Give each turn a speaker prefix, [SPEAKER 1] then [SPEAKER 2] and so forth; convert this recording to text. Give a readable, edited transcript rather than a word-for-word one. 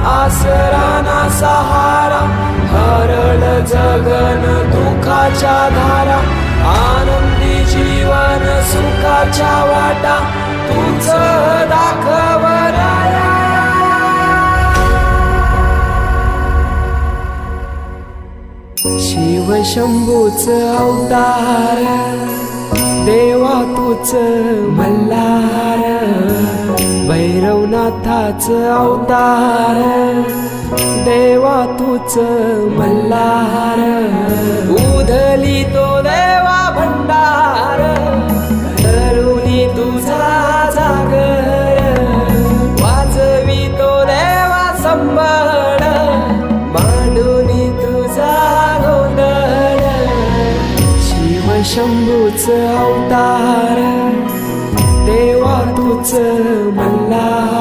[SPEAKER 1] आसरा ना सहारा, हरळ जगन दुःखाच्या धारा, आनंदी जीवन सुखाच्या वाटा, तूच दाखव राया. शिव शंभूच अवतार, देवा तूच मल्हार, भैरवनाथाच अवतार, देवा तूच मल्हार. उधली तो देवा भंडार, धरुनी तुझा जागर, वाजवी तो देवा संबळ, मांडुनी तुझा गोंधळ. शिव शंभूच अवतार, देवा तूच मल्हार.